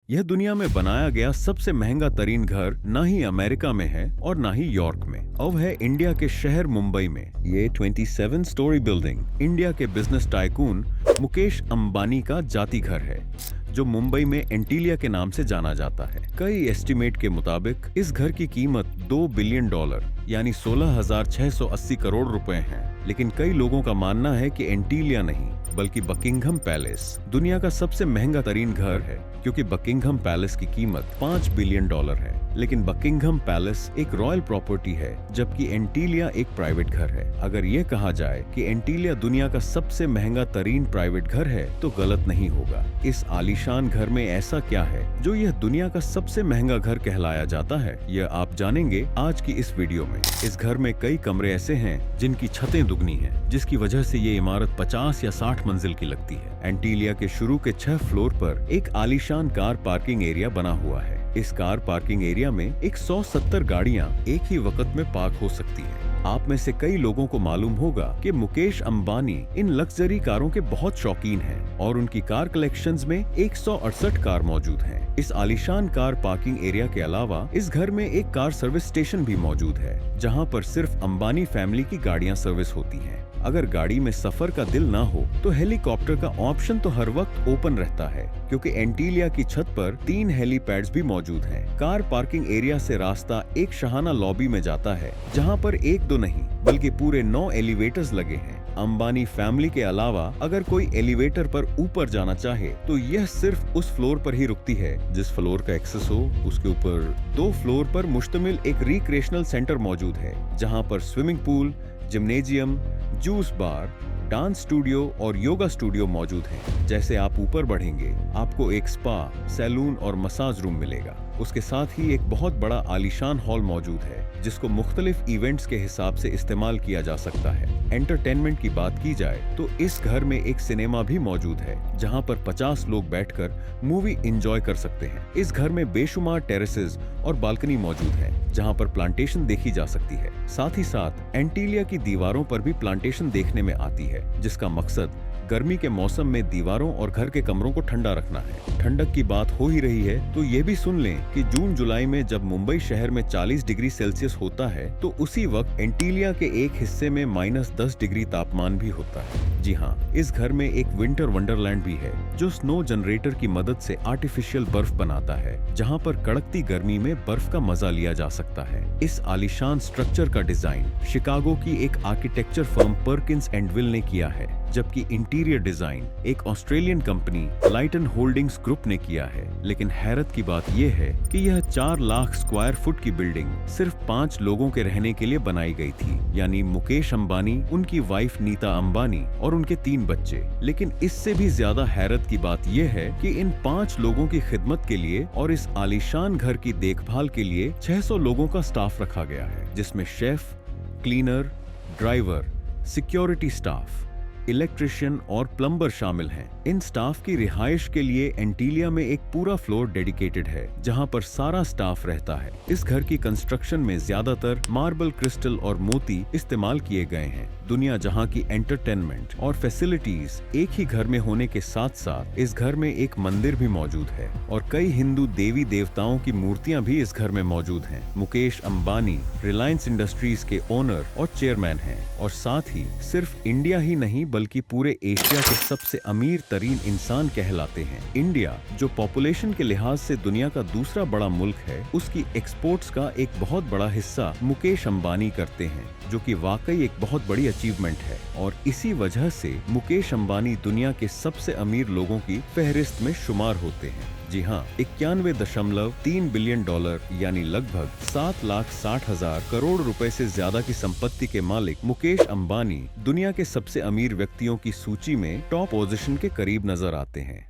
यह दुनिया में बनाया गया सबसे महंगा तरीन घर ना ही अमेरिका में है और ना ही यॉर्क में, अब है इंडिया के शहर मुंबई में। ये 27 स्टोरी बिल्डिंग इंडिया के बिजनेस टाइकून मुकेश अंबानी का जाति घर है, जो मुंबई में एंटीलिया के नाम से जाना जाता है। कई एस्टिमेट के मुताबिक इस घर की कीमत $2 बिलियन यानी 16,680 करोड़ रुपए है। लेकिन कई लोगों का मानना है कि एंटीलिया नहीं बल्कि बकिंघम पैलेस दुनिया का सबसे महंगा तरीन घर है, क्योंकि बकिंघम पैलेस की कीमत $5 बिलियन है। लेकिन बकिंघम पैलेस एक रॉयल प्रॉपर्टी है, जबकि एंटीलिया एक प्राइवेट घर है। अगर ये कहा जाए कि एंटीलिया दुनिया का सबसे महंगा तरीन प्राइवेट घर है तो गलत नहीं होगा। इस आलीशान घर में ऐसा क्या है जो यह दुनिया का सबसे महंगा घर कहलाया जाता है, यह आप जानेंगे आज की इस वीडियो में। इस घर में कई कमरे ऐसे हैं जिनकी छतें दुगनी हैं, जिसकी वजह से ये इमारत 50 या 60 मंजिल की लगती है। एंटीलिया के शुरू के 6 फ्लोर पर एक आलीशान कार पार्किंग एरिया बना हुआ है। इस कार पार्किंग एरिया में 170 गाड़ियां एक ही वक्त में पार्क हो सकती हैं। आप में से कई लोगों को मालूम होगा कि मुकेश अंबानी इन लग्जरी कारों के बहुत शौकीन हैं और उनकी कार कलेक्शंस में 168 कार मौजूद हैं। इस आलीशान कार पार्किंग एरिया के अलावा इस घर में एक कार सर्विस स्टेशन भी मौजूद है, जहां पर सिर्फ अंबानी फैमिली की गाड़ियां सर्विस होती हैं। अगर गाड़ी में सफर का दिल ना हो तो हेलीकॉप्टर का ऑप्शन तो हर वक्त ओपन रहता है, क्योंकि एंटीलिया की छत पर 3 हेलीपैड्स भी मौजूद हैं। कार पार्किंग एरिया से रास्ता एक शाहाना लॉबी में जाता है, जहां पर 1-2 नहीं बल्कि पूरे 9 एलिवेटर्स लगे हैं। अंबानी फैमिली के अलावा अगर कोई एलिवेटर पर ऊपर जाना चाहे तो यह सिर्फ उस फ्लोर पर ही रुकती है जिस फ्लोर का एक्सेस हो। उसके ऊपर 2 फ्लोर पर मुश्तमिल एक रिक्रिएशनल सेंटर मौजूद है, जहां पर स्विमिंग पूल, जिम्नेजियम, जूस बार, डांस स्टूडियो और योगा स्टूडियो मौजूद हैं। जैसे आप ऊपर बढ़ेंगे आपको एक स्पा, सैलून और मसाज रूम मिलेगा। उसके साथ ही एक बहुत बड़ा आलीशान हॉल मौजूद है, जिसको मुख्तलिफ इवेंट्स के हिसाब से इस्तेमाल किया जा सकता है। एंटरटेनमेंट की बात की जाए तो इस घर में एक सिनेमा भी मौजूद है, जहां पर 50 लोग बैठकर मूवी एंजॉय कर सकते हैं। इस घर में बेशुमार टेरेसेस और बालकनी मौजूद है, जहां पर प्लांटेशन देखी जा सकती है। साथ ही साथ एंटीलिया की दीवारों पर भी प्लांटेशन देखने में आती है, जिसका मकसद गर्मी के मौसम में दीवारों और घर के कमरों को ठंडा रखना है। ठंडक की बात हो ही रही है तो ये भी सुन लें कि जून जुलाई में जब मुंबई शहर में 40 डिग्री सेल्सियस होता है तो उसी वक्त एंटीलिया के एक हिस्से में -10 डिग्री तापमान भी होता है। जी हाँ, इस घर में एक विंटर वंडरलैंड भी है, जो स्नो जनरेटर की मदद से आर्टिफिशियल बर्फ बनाता है, जहाँ पर कड़कती गर्मी में बर्फ का मजा लिया जा सकता है। इस आलीशान स्ट्रक्चर का डिजाइन शिकागो की एक architecture firm Perkins and will ने किया है, जबकि इंटीरियर डिजाइन एक ऑस्ट्रेलियन कंपनी लाइटन होल्डिंग्स ग्रुप ने किया है। लेकिन हैरत की बात यह है कि यह 4 लाख स्क्वायर फुट की बिल्डिंग सिर्फ 5 लोगों के रहने के लिए बनाई गई थी, यानी मुकेश अंबानी, उनकी वाइफ नीता अंबानी और उनके 3 बच्चे। लेकिन इससे भी ज्यादा हैरत की बात यह है कि इन 5 लोगों की खिदमत के लिए और इस आलीशान घर की देखभाल के लिए 600 लोगों का स्टाफ रखा गया है, जिसमें chef, cleaner, driver, security staff, electrician और प्लम्बर शामिल हैं। इन स्टाफ की रिहाइश के लिए एंटीलिया में एक पूरा फ्लोर डेडिकेटेड है, जहां पर सारा स्टाफ रहता है। इस घर की कंस्ट्रक्शन में ज्यादातर मार्बल, क्रिस्टल और मोती इस्तेमाल किए गए हैं। दुनिया जहां की एंटरटेनमेंट और फैसिलिटीज एक ही घर में होने के साथ साथ इस घर में एक मंदिर भी मौजूद है और कई हिंदू देवी देवताओं की मूर्तियां भी इस घर में मौजूद हैं। मुकेश अंबानी रिलायंस इंडस्ट्रीज के ओनर और चेयरमैन हैं और साथ ही सिर्फ इंडिया ही नहीं बल्कि पूरे एशिया के सबसे अमीर तरीन इंसान कहलाते हैं। इंडिया, जो पॉपुलेशन के लिहाज से दुनिया का दूसरा बड़ा मुल्क है, उसकी एक्सपोर्ट्स का एक बहुत बड़ा हिस्सा मुकेश अंबानी करते हैं, जो कि वाकई एक बहुत बड़ी अचीवमेंट है। और इसी वजह से मुकेश अंबानी दुनिया के सबसे अमीर लोगों की फहरिस्त में शुमार होते हैं। जी हाँ, 91.3 बिलियन यानी लगभग 7,60,000 करोड़ रुपए से ज्यादा की संपत्ति के मालिक मुकेश अंबानी दुनिया के सबसे अमीर व्यक्तियों की सूची में टॉप पोजीशन के करीब नजर आते हैं।